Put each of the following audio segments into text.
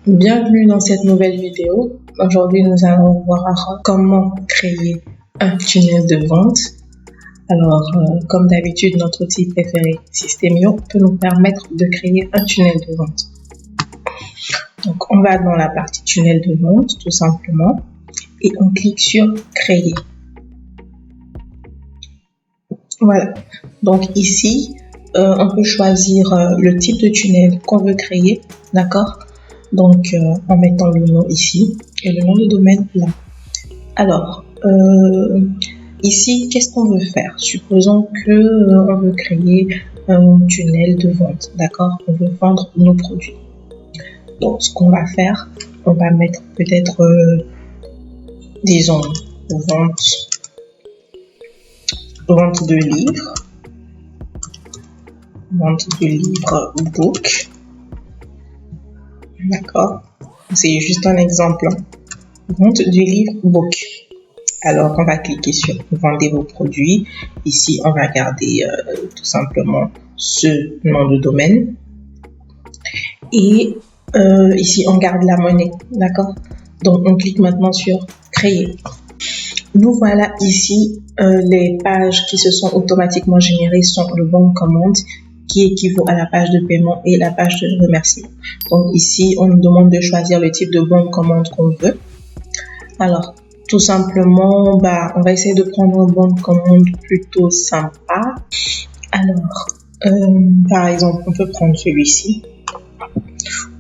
Bienvenue dans cette nouvelle vidéo. Aujourd'hui, nous allons voir comment créer un tunnel de vente. Alors, comme d'habitude, notre outil préféré, System.io, peut nous permettre de créer un tunnel de vente. Donc, on va dans la partie tunnel de vente, tout simplement, et on clique sur Créer. Voilà. Donc, ici, on peut choisir le type de tunnel qu'on veut créer, d'accord ? Donc, en mettant le nom ici et le nom de domaine là. Alors, ici, qu'est-ce qu'on veut faire? Supposons que on veut créer un tunnel de vente, d'accord? On veut vendre nos produits. Donc, ce qu'on va faire, on va mettre peut-être, disons, vente de livres, book, d'accord? C'est juste un exemple. Vente du livre book. Alors, on va cliquer sur Vendez vos produits. Ici, on va garder tout simplement ce nom de domaine. Et ici, on garde la monnaie. D'accord? Donc, on clique maintenant sur Créer. Nous voilà ici. Les pages qui se sont automatiquement générées sont le bon de commande, qui équivaut à la page de paiement et la page de remerciement. Donc ici, on nous demande de choisir le type de bon de commande qu'on veut. Alors, tout simplement, on va essayer de prendre un bon de commande plutôt sympa. Alors, par exemple, on peut prendre celui-ci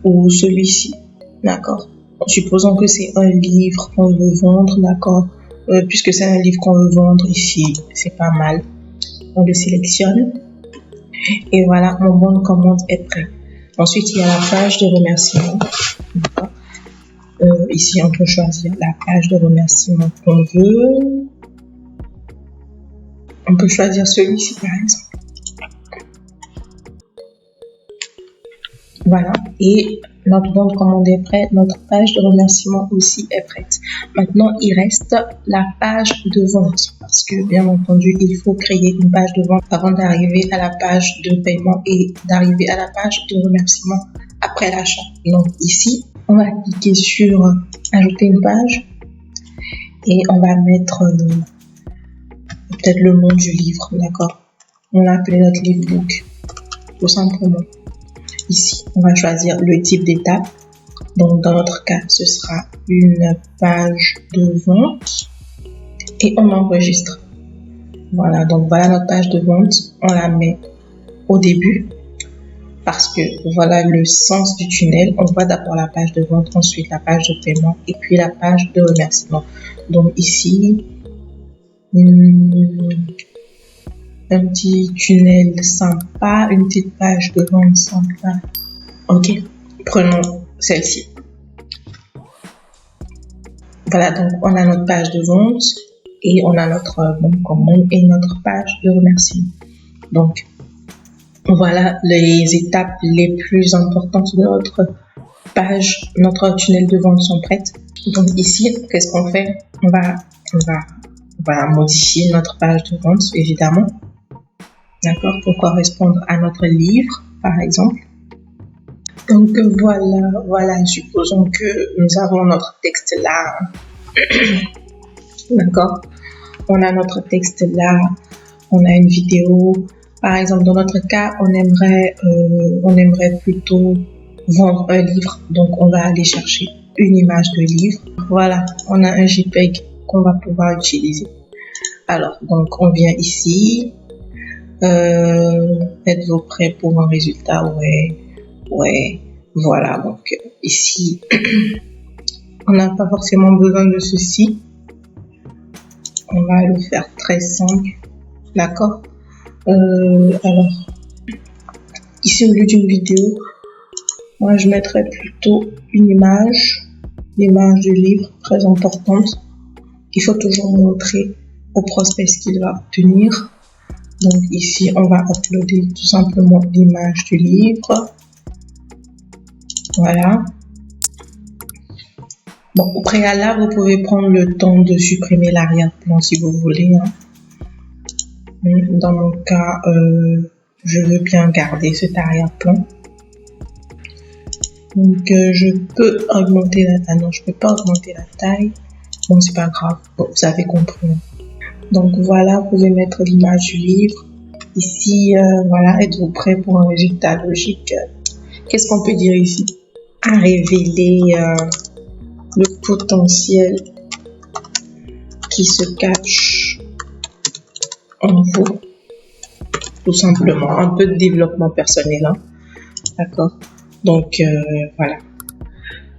ou celui-ci, d'accord? Supposons que c'est un livre qu'on veut vendre, d'accord? Puisque c'est un livre qu'on veut vendre ici, c'est pas mal. On le sélectionne. Et voilà, mon bon de commande est prêt. Ensuite, il y a la page de remerciement. Ici, on peut choisir la page de remerciement qu'on veut. On peut choisir celui-ci, par exemple. Voilà. Et notre bon de commande est prêt. Notre page de remerciement aussi est prête. Maintenant, il reste la page de vente. Parce que, bien entendu, il faut créer une page de vente avant d'arriver à la page de paiement et d'arriver à la page de remerciement après l'achat. Donc, ici, on va cliquer sur Ajouter une page. Et on va mettre peut-être le nom du livre, d'accord? On l'a appelé notre livre book, tout simplement. Ici, on va choisir le type d'étape. Donc, dans notre cas, ce sera une page de vente et on enregistre. Voilà, donc voilà notre page de vente. On la met au début parce que voilà le sens du tunnel. On voit d'abord la page de vente, ensuite la page de paiement et puis la page de remerciement. Donc, ici, un petit tunnel sympa, une petite page de vente sympa. Ok, prenons celle-ci. Voilà, donc on a notre page de vente et on a notre bon de commande et notre page de remerciement. Donc, voilà les étapes les plus importantes de notre page, notre tunnel de vente sont prêtes. Donc ici, qu'est-ce qu'on fait? On va modifier notre page de vente, évidemment. D'accord, pour correspondre à notre livre, par exemple. Donc voilà, supposons que nous avons notre texte là. D'accord, on a notre texte là, on a une vidéo. Par exemple, dans notre cas, on aimerait plutôt vendre un livre. Donc, on va aller chercher une image de livre. Voilà, on a un JPEG qu'on va pouvoir utiliser. Alors, donc, on vient ici. Êtes-vous prêt pour un résultat? Ouais. Voilà, donc ici, on n'a pas forcément besoin de ceci. On va le faire très simple. D'accord? Alors, ici, au lieu d'une vidéo, moi, je mettrais plutôt une image, l'image du livre, très importante. Il faut toujours montrer au prospect ce qu'il va obtenir. Donc, ici, on va uploader tout simplement l'image du livre. Voilà. Bon, au préalable, vous pouvez prendre le temps de supprimer l'arrière-plan si vous voulez. Dans mon cas, je veux bien garder cet arrière-plan. Donc je peux augmenter la... Ah non, je peux pas augmenter la taille. Bon, c'est pas grave. Bon, vous avez compris. Donc voilà, vous pouvez mettre l'image du livre. Ici, voilà, êtes-vous prêt pour un résultat logique? Qu'est-ce qu'on peut dire ici? À révéler le potentiel qui se cache en vous. Tout simplement, un peu de développement personnel, hein. D'accord? Donc voilà.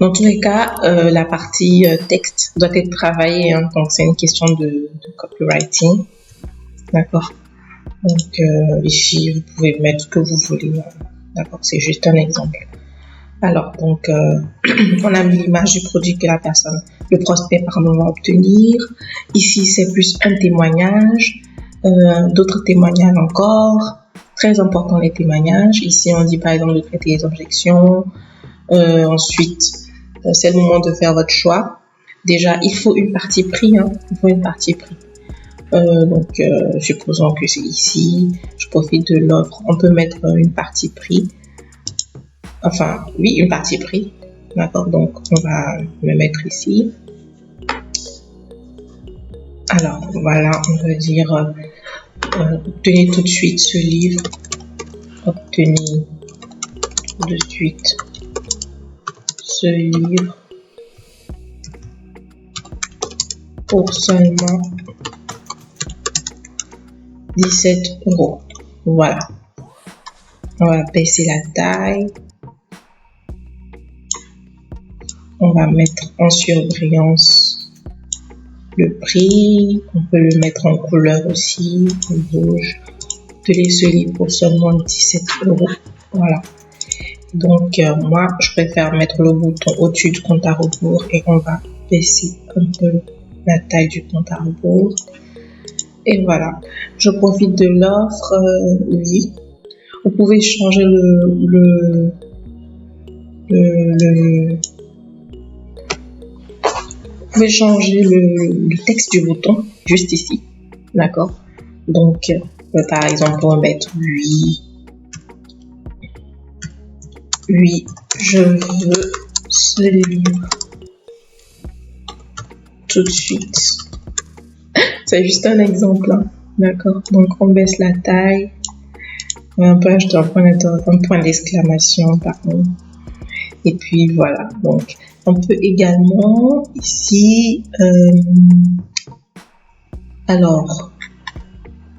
Dans tous les cas, la partie texte doit être travaillée, hein, donc c'est une question de copywriting. D'accord? Donc ici, vous pouvez mettre ce que vous voulez. D'accord? C'est juste un exemple. Alors, donc, on a mis l'image du produit que la personne, le prospect, pardon, va obtenir. Ici, c'est plus un témoignage. D'autres témoignages encore. Très important, les témoignages. Ici, on dit par exemple de traiter les objections. Ensuite, c'est le moment de faire votre choix. Déjà, il faut une partie pris. Hein. Il faut une partie pris. Donc, supposons que c'est ici. Je profite de l'offre. On peut mettre une partie pris. Enfin, oui, une partie pris. D'accord, donc on va le mettre ici. Alors, voilà, on veut dire obtenez tout de suite ce livre. Obtenez tout de suite ce livre pour seulement 17 €. Voilà. On va baisser la taille. On va mettre en surbrillance le prix. On peut le mettre en couleur aussi, en rouge. Obtenez ce livre pour seulement 17 €. Voilà. Donc, moi, je préfère mettre le bouton au-dessus du compte à rebours et on va baisser un peu la taille du compte à rebours. Et voilà. Je profite de l'offre. Oui. Vous pouvez changer le texte du bouton juste ici, d'accord? Donc par exemple on va mettre oui, je veux ce livre tout de suite. C'est juste un exemple, hein, d'accord? Donc on baisse la taille, on peut ajouter un point d'exclamation, pardon. Et puis voilà, donc on peut également ici, alors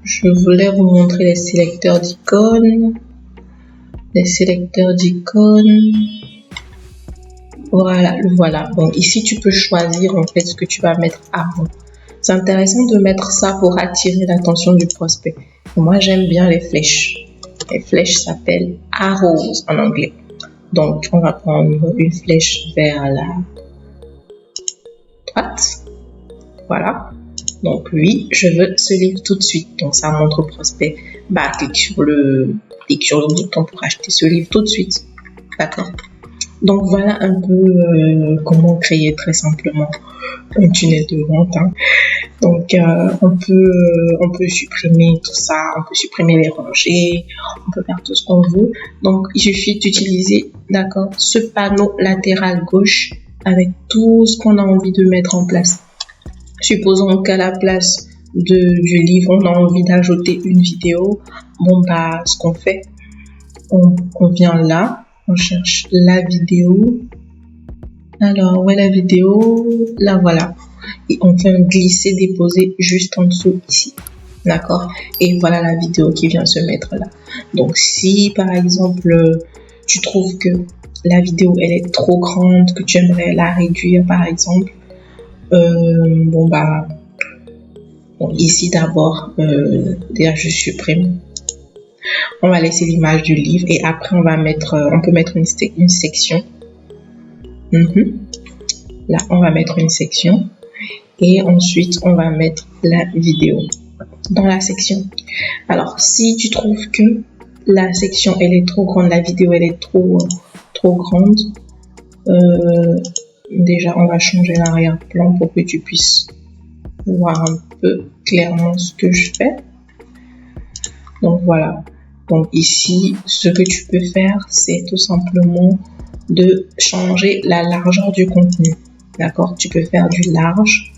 je voulais vous montrer les sélecteurs d'icônes. Voilà. Donc ici tu peux choisir en fait ce que tu vas mettre avant. C'est intéressant de mettre ça pour attirer l'attention du prospect. Et moi j'aime bien les flèches. Les flèches s'appellent arrows en anglais. Donc, on va prendre une flèche vers la droite. Voilà. Donc, oui, je veux ce livre tout de suite. Donc, ça montre au prospect, clique sur le bouton pour acheter ce livre tout de suite. D'accord? Donc, voilà un peu comment créer très simplement un tunnel de vente. Hein. Donc, on peut supprimer tout ça, on peut supprimer les rangées, on peut faire tout ce qu'on veut. Donc, il suffit d'utiliser, d'accord, ce panneau latéral gauche avec tout ce qu'on a envie de mettre en place. Supposons qu'à la place du livre, on a envie d'ajouter une vidéo. Bon, ce qu'on fait, on vient là, on cherche la vidéo. Alors, où est la vidéo? Là, voilà. Et on fait un glisser-déposer juste en dessous ici. D'accord? Et voilà la vidéo qui vient se mettre là. Donc, si par exemple, tu trouves que la vidéo, elle est trop grande, que tu aimerais la réduire par exemple, ici d'abord, déjà je supprime. On va laisser l'image du livre et après on peut mettre une section. Là, on va mettre une section et ensuite on va mettre la vidéo dans la section. Alors, si tu trouves que la section elle est trop grande, la vidéo elle est trop grande, déjà on va changer l'arrière-plan pour que tu puisses voir un peu clairement ce que je fais. Donc voilà. Donc ici, ce que tu peux faire, c'est tout simplement de changer la largeur du contenu. D'accord? Tu peux faire du large,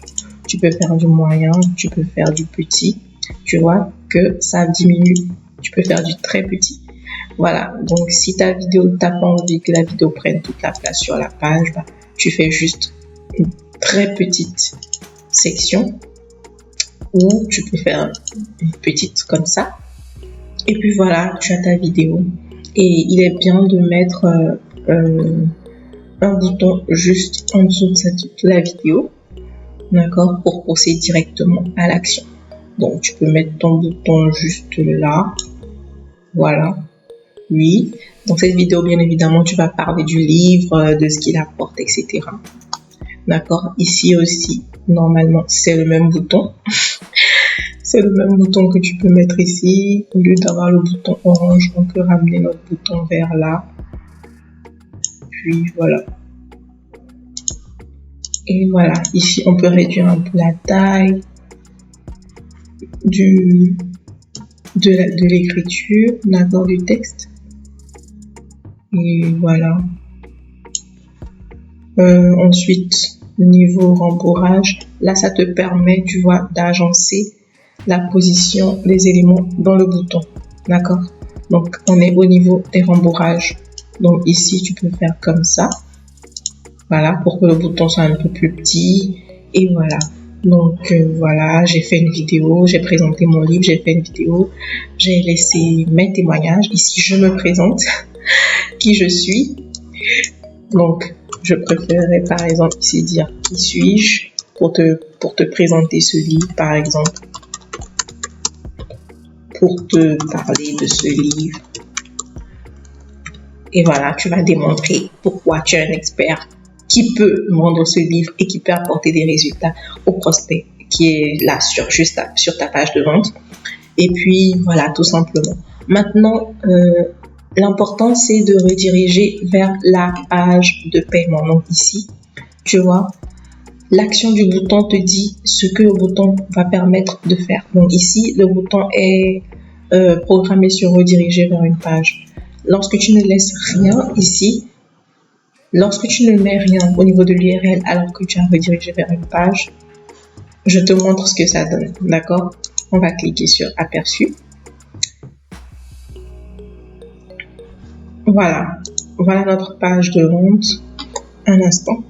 tu peux faire du moyen, tu peux faire du petit. Tu vois que ça diminue. Tu peux faire du très petit. Voilà. Donc, si ta vidéo, t'as pas envie que la vidéo prenne toute la place sur la page, bah, tu fais juste une très petite section ou tu peux faire une petite comme ça. Et puis voilà, tu as ta vidéo. Et il est bien de mettre un bouton juste en dessous de la vidéo, d'accord, pour procéder directement à l'action. Donc, tu peux mettre ton bouton juste là. Voilà. Oui. Dans cette vidéo, bien évidemment, tu vas parler du livre, de ce qu'il apporte, etc. D'accord. Ici aussi, normalement, c'est le même bouton. C'est le même bouton que tu peux mettre ici. Au lieu d'avoir le bouton orange, on peut ramener notre bouton vert là. Puis voilà. Et voilà. Ici, on peut réduire un peu la taille de l'écriture, d'accord, du texte. Et voilà. Ensuite, niveau rembourrage, là, ça te permet, tu vois, d'agencer la position des éléments dans le bouton, d'accord. Donc, on est au niveau des rembourrages. Donc, ici, tu peux faire comme ça. Voilà, pour que le bouton soit un peu plus petit. Et voilà. Donc, voilà, j'ai fait une vidéo, j'ai présenté mon livre, j'ai fait une vidéo, j'ai laissé mes témoignages. Ici, je me présente, qui je suis. Donc, je préférerais, par exemple, ici dire qui suis-je pour te présenter ce livre, par exemple. Pour te parler de ce livre. Et voilà, tu vas démontrer pourquoi tu es un expert qui peut vendre ce livre et qui peut apporter des résultats au prospect qui est là sur ta page de vente. Et puis, voilà, tout simplement. Maintenant, l'important, c'est de rediriger vers la page de paiement. Donc ici, tu vois, l'action du bouton te dit ce que le bouton va permettre de faire. Donc ici, le bouton est programmé sur rediriger vers une page. Lorsque tu ne laisses rien ici, lorsque tu ne mets rien au niveau de l'URL alors que tu as redirigé vers une page, je te montre ce que ça donne. D'accord? On va cliquer sur aperçu. Voilà. Voilà notre page de vente. Un instant.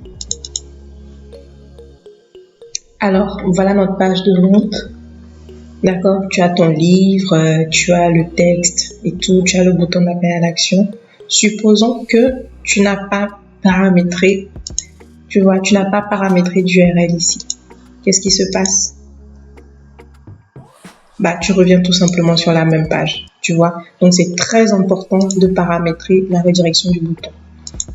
Alors, voilà notre page de vente. D'accord? Tu as ton livre, tu as le texte et tout, tu as le bouton d'appel à l'action. Supposons que tu n'as pas paramétré, tu vois, tu n'as pas paramétré d'URL ici. Qu'est-ce qui se passe? Bah, tu reviens tout simplement sur la même page, tu vois. Donc, c'est très important de paramétrer la redirection du bouton.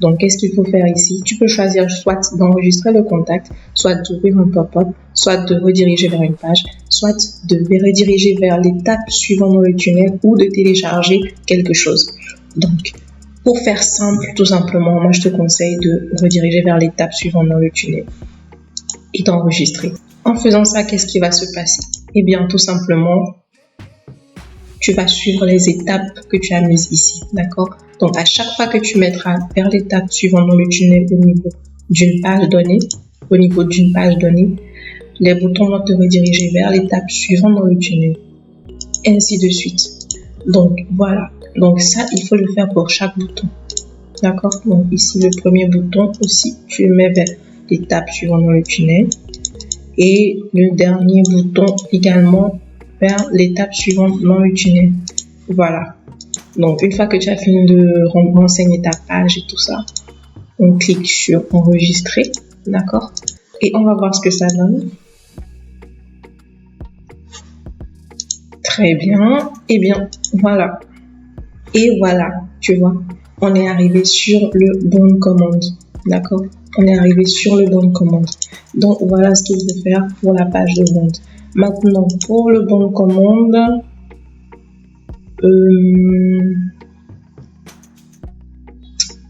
Donc, qu'est-ce qu'il faut faire ici? Tu peux choisir soit d'enregistrer le contact, soit d'ouvrir un pop-up, soit de rediriger vers une page, soit de rediriger vers l'étape suivante dans le tunnel ou de télécharger quelque chose. Donc, pour faire simple, tout simplement, moi, je te conseille de rediriger vers l'étape suivante dans le tunnel et d'enregistrer. En faisant ça, qu'est-ce qui va se passer? Eh bien, tout simplement, tu vas suivre les étapes que tu as mises ici, d'accord? Donc, à chaque fois que tu mettras vers l'étape suivante dans le tunnel au niveau d'une page donnée, les boutons vont te rediriger vers l'étape suivante dans le tunnel. Ainsi de suite. Donc, voilà. Donc, ça, il faut le faire pour chaque bouton. D'accord? Donc, ici, le premier bouton aussi, tu le mets vers l'étape suivante dans le tunnel. Et le dernier bouton également vers l'étape suivante dans le tunnel. Voilà. Donc, une fois que tu as fini de renseigner ta page et tout ça, on clique sur enregistrer, d'accord? Et on va voir ce que ça donne. Très bien. Eh bien, voilà. Et voilà, tu vois, on est arrivé sur le bon de commande, d'accord? On est arrivé sur le bon de commande. Donc, voilà ce qu'il faut faire pour la page de vente. Maintenant, pour le bon de commande,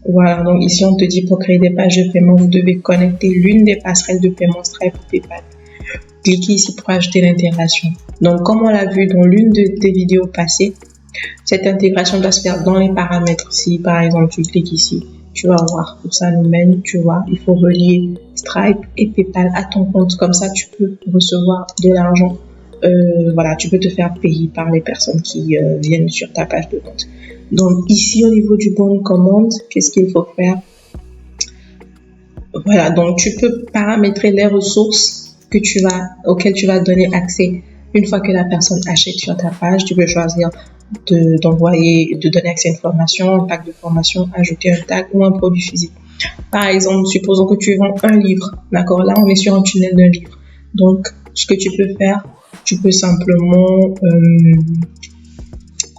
voilà, donc ici on te dit pour créer des pages de paiement, vous devez connecter l'une des passerelles de paiement Stripe ou PayPal. Cliquez ici pour ajouter l'intégration. Donc comme on l'a vu dans l'une des vidéos passées, cette intégration doit se faire dans les paramètres. Si par exemple tu cliques ici, Tu vas voir où ça nous mène, tu vois. Il faut relier Stripe et PayPal à ton compte. Comme ça, tu peux recevoir de l'argent. Voilà, tu peux te faire payer par les personnes qui viennent sur ta page de vente. Donc ici, au niveau du bon de commande, qu'est-ce qu'il faut faire? Voilà, donc tu peux paramétrer les ressources auxquelles tu vas donner accès une fois que la personne achète sur ta page. Tu peux choisir de donner accès à une formation, un pack de formation, ajouter un tag ou un produit physique. Par exemple, supposons que tu vends un livre. D'accord, là, on est sur un tunnel d'un livre. Donc, ce que tu peux faire, tu peux simplement...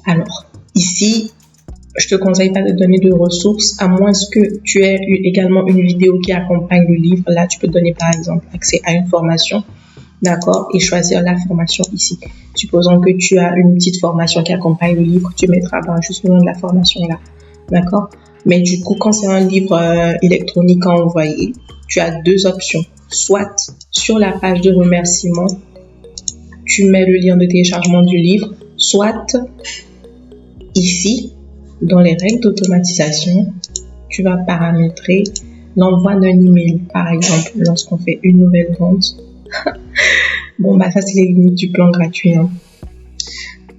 alors, ici, je te conseille pas de donner de ressources, à moins que tu aies également une vidéo qui accompagne le livre. Là, tu peux donner, par exemple, accès à une formation. D'accord, et choisir la formation ici. Supposons que tu as une petite formation qui accompagne le livre, tu mettras juste le nom de la formation là. D'accord, mais du coup, quand c'est un livre électronique à envoyer, tu as deux options. Soit sur la page de remerciement, tu mets le lien de téléchargement du livre, soit ici, dans les règles d'automatisation, tu vas paramétrer l'envoi d'un email, par exemple, lorsqu'on fait une nouvelle vente. Bon, ça, c'est les limites du plan gratuit. Hein.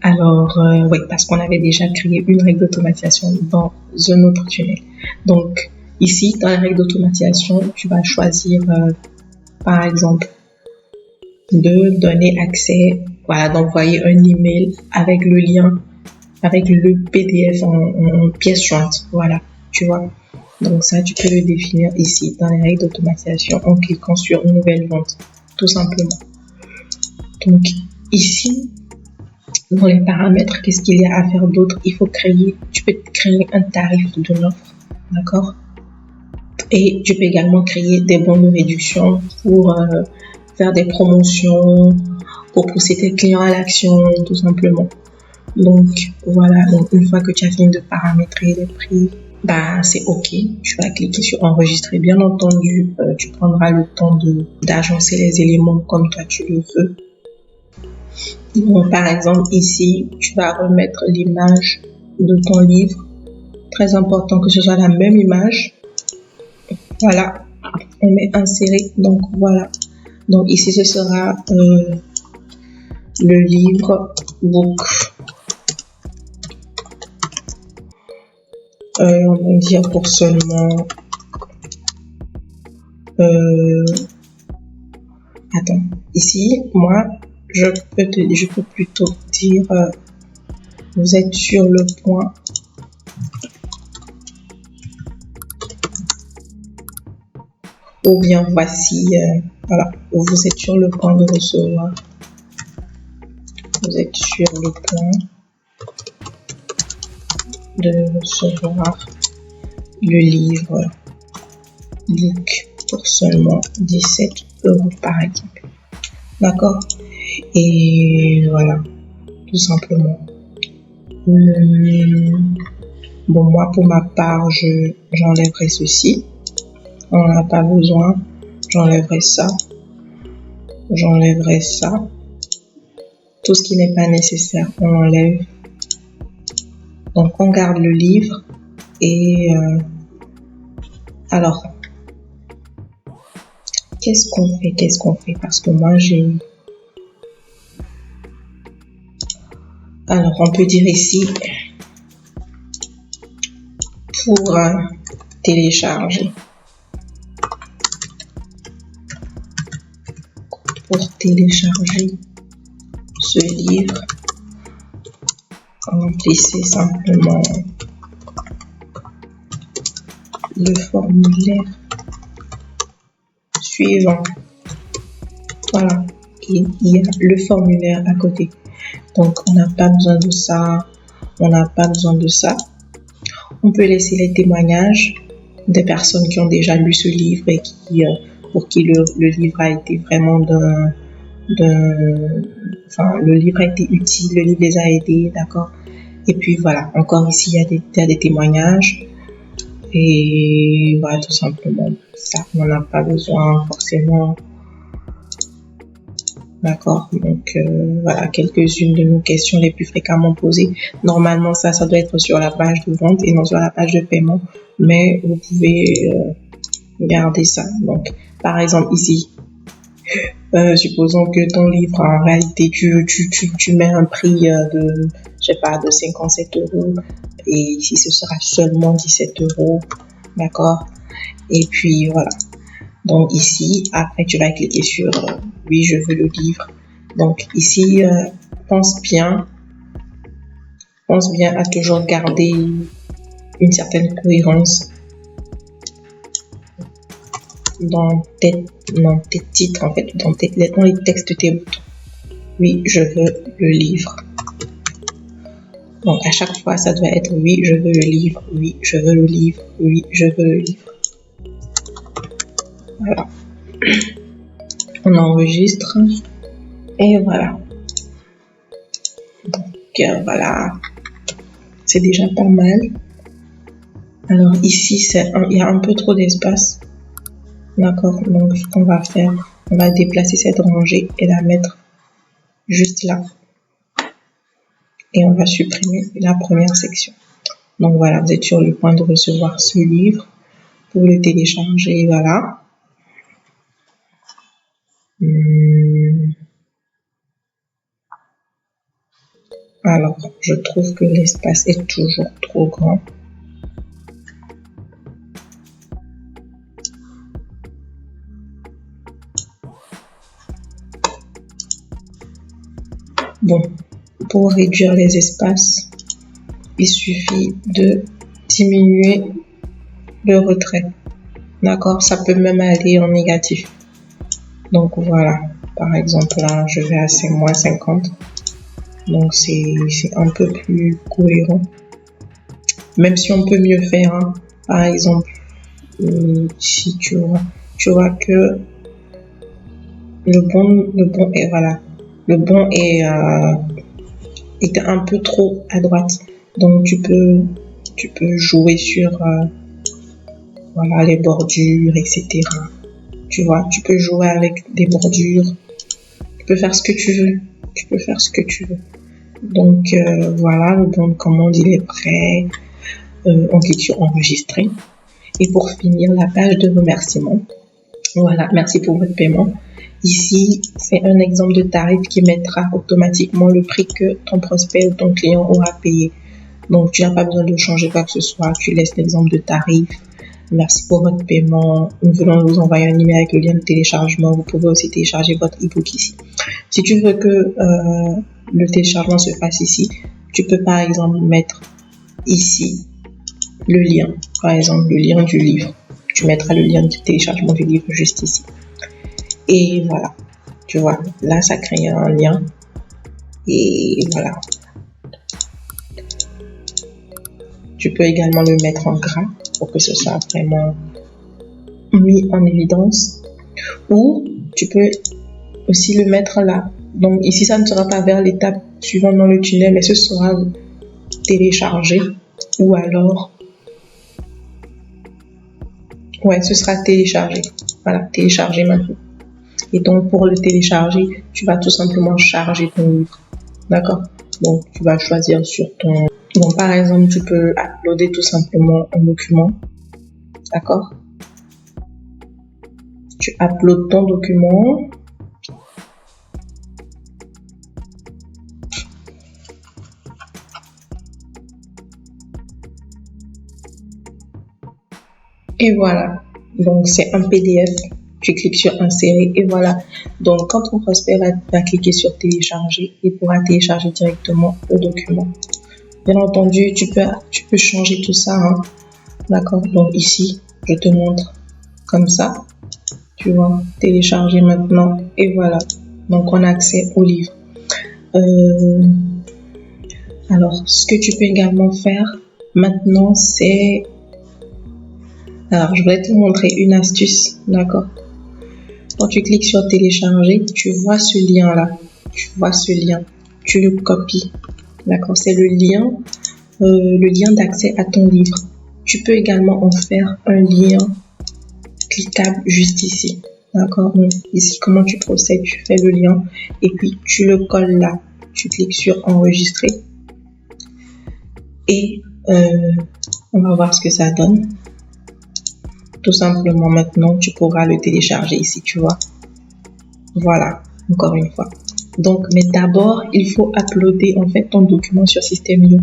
Alors, oui, parce qu'on avait déjà créé une règle d'automatisation dans un autre tunnel. Donc, ici, dans la règle d'automatisation, tu vas choisir, par exemple, de donner accès, voilà, d'envoyer un email avec le lien, avec le PDF en pièce jointe. Voilà, tu vois. Donc, ça, tu peux le définir ici, dans les règles d'automatisation, en cliquant sur une nouvelle vente, tout simplement. Donc, ici, dans les paramètres, qu'est-ce qu'il y a à faire d'autre? Tu peux créer un tarif de l'offre, d'accord? Et tu peux également créer des bons de réduction pour faire des promotions, pour pousser tes clients à l'action, tout simplement. Donc, voilà. Donc, une fois que tu as fini de paramétrer les prix, c'est OK. Tu vas cliquer sur enregistrer. Bien entendu, tu prendras le temps d'agencer les éléments comme toi tu le veux. Donc, par exemple, ici, tu vas remettre l'image de ton livre. Très important que ce soit la même image. Voilà, on met insérer. Donc, voilà. Donc, ici, ce sera le livre book. On va dire pour seulement... attends, ici, moi... Je peux plutôt dire, vous êtes sur le point ou bien voici, voilà, vous êtes sur le point de recevoir, vous êtes sur le point de recevoir le livre book pour seulement 17 € par exemple. D'accord? Et voilà, tout simplement. Bon, moi, pour ma part, j'enlèverai ceci. On n'en a pas besoin. J'enlèverai ça. J'enlèverai ça. Tout ce qui n'est pas nécessaire, on enlève. Donc, on garde le livre. Et alors, qu'est-ce qu'on fait? Parce que moi, alors, on peut dire ici, pour télécharger. Pour télécharger ce livre, remplissez simplement le formulaire suivant. Voilà, il y a le formulaire à côté. Donc, on n'a pas besoin de ça. On n'a pas besoin de ça. On peut laisser les témoignages des personnes qui ont déjà lu ce livre et pour qui le livre a été vraiment le livre a été utile, le livre les a aidés, d'accord. Et puis voilà, encore ici, il y a des témoignages. Et voilà, tout simplement, ça, on n'a pas besoin forcément D'accord, donc voilà quelques-unes de nos questions les plus fréquemment posées. Normalement, ça doit être sur la page de vente et non sur la page de paiement, mais vous pouvez garder ça. Donc, par exemple, ici, supposons que ton livre, en réalité, tu mets un prix de, je sais pas, de 57 € et ici, ce sera seulement 17 €, d'accord? Et puis, voilà. Donc ici, après, tu vas cliquer sur oui, je veux le livre. Donc ici, pense bien à toujours garder une certaine cohérence dans tes titres, en fait, dans les textes de tes boutons. Oui, je veux le livre. Donc à chaque fois, ça doit être oui, je veux le livre, oui, je veux le livre, oui, je veux le livre. Voilà. On enregistre et voilà. Donc voilà, c'est déjà pas mal. Alors ici, il y a un peu trop d'espace. D'accord, donc ce qu'on va faire, on va déplacer cette rangée et la mettre juste là. Et on va supprimer la première section. Donc voilà, vous êtes sur le point de recevoir ce livre. Pour le télécharger, voilà. Alors, je trouve que l'espace est toujours trop grand. Bon, pour réduire les espaces, il suffit de diminuer le retrait. D'accord, ça peut même aller en négatif. Donc voilà, par exemple là, je vais à -50. Donc c'est un peu plus cohérent. Même si on peut mieux faire, hein. Par exemple, si tu vois que le bon est voilà, le bon est un peu trop à droite. Donc tu peux jouer sur voilà les bordures, etc. Tu vois, tu peux jouer avec des bordures. Tu peux faire ce que tu veux. Donc voilà, le bon de commande il est prêt. On clique sur enregistrer. Et pour finir, la page de remerciement. Voilà, merci pour votre paiement. Ici, c'est un exemple de tarif qui mettra automatiquement le prix que ton prospect ou ton client aura payé. Donc, tu n'as pas besoin de changer quoi que ce soit. Tu laisses l'exemple de tarif. Merci pour votre paiement. Nous venons vous envoyer un email avec le lien de téléchargement. Vous pouvez aussi télécharger votre e-book ici. Si tu veux que le téléchargement se fasse ici, tu peux par exemple mettre ici le lien. Par exemple, le lien du livre. Tu mettras le lien de téléchargement du livre juste ici. Et voilà. Tu vois, là, ça crée un lien. Et voilà. Tu peux également le mettre en gras pour que ce soit vraiment mis en évidence. Ou tu peux aussi le mettre là. Donc ici, ça ne sera pas vers l'étape suivante dans le tunnel, mais ce sera téléchargé. Ou alors, ouais, ce sera téléchargé. Voilà, téléchargé maintenant. Et donc, pour le télécharger, tu vas tout simplement charger ton livre. D'accord? Donc, tu vas choisir sur ton... Donc, par exemple, tu peux uploader tout simplement un document. D'accord? Tu uploads ton document. Et voilà. Donc, c'est un PDF. Tu cliques sur insérer et voilà. Donc, quand ton prospect va cliquer sur télécharger, il pourra télécharger directement le document. Bien entendu, tu peux changer tout ça. Hein. D'accord. Donc, ici, je te montre comme ça. Tu vois, télécharger maintenant et voilà. Donc, on a accès au livre. Alors, ce que tu peux également faire maintenant, c'est... Alors, je vais te montrer une astuce. D'accord. Quand tu cliques sur télécharger, tu vois ce lien-là. Tu le copies. D'accord. C'est le lien d'accès à ton livre. Tu peux également en faire un lien cliquable juste ici. D'accord? Donc, ici, comment tu procèdes? Tu fais le lien et puis tu le colles là. Tu cliques sur enregistrer et on va voir ce que ça donne. Tout simplement, maintenant, tu pourras le télécharger ici, tu vois. Voilà, encore une fois. Donc, mais d'abord, il faut uploader en fait ton document sur System.io.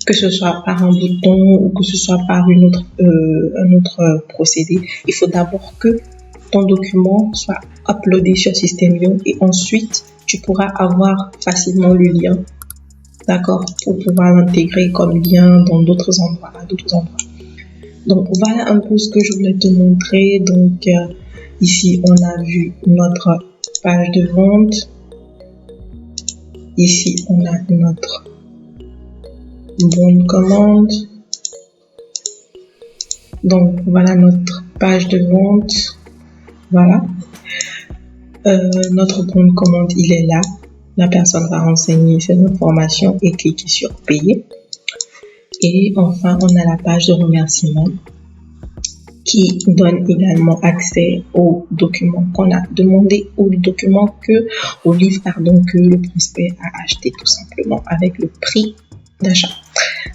Que ce soit par un bouton ou que ce soit par un autre procédé. Il faut d'abord que ton document soit uploadé sur System.io et ensuite, tu pourras avoir facilement le lien, d'accord, pour pouvoir l'intégrer comme lien dans d'autres endroits, Donc, voilà un peu ce que je voulais te montrer. Donc, ici, on a vu notre page de vente. Ici, on a notre bon de commande. Donc, voilà notre page de vente. Voilà. Notre bon de commande, il est là. La personne va renseigner ses informations et cliquer sur payer. Et enfin, on a la page de remerciement qui donne également accès aux documents qu'on a demandé, aux documents au livre, que le prospect a acheté tout simplement avec le prix d'achat.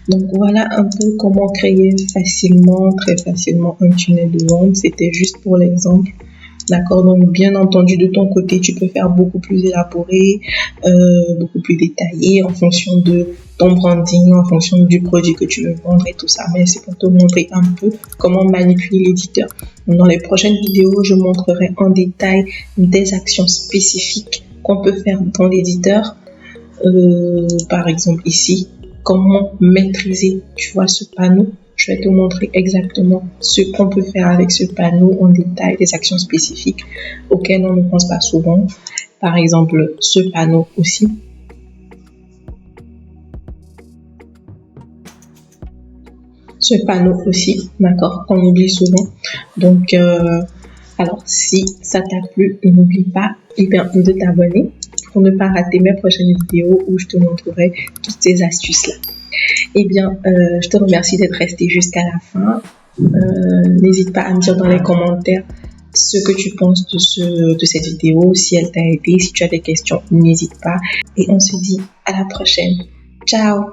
Donc voilà un peu comment créer très facilement un tunnel de vente. C'était juste pour l'exemple. D'accord, donc bien entendu de ton côté tu peux faire beaucoup plus élaboré, beaucoup plus détaillé en fonction de ton branding, en fonction du produit que tu veux vendre et tout ça, mais c'est pour te montrer un peu comment manipuler l'éditeur. Dans les prochaines vidéos, je montrerai en détail des actions spécifiques qu'on peut faire dans l'éditeur, par exemple ici, comment maîtriser, tu vois, ce panneau. Je vais te montrer exactement ce qu'on peut faire avec ce panneau en détail, des actions spécifiques auxquelles on ne pense pas souvent. Par exemple, ce panneau aussi. Ce panneau aussi, d'accord, qu'on oublie souvent. Donc, alors, si ça t'a plu, n'oublie pas de t'abonner pour ne pas rater mes prochaines vidéos où je te montrerai toutes ces astuces-là. Eh bien, je te remercie d'être resté jusqu'à la fin. N'hésite pas à me dire dans les commentaires ce que tu penses de cette vidéo, si elle t'a aidé, si tu as des questions, n'hésite pas. Et on se dit à la prochaine. Ciao!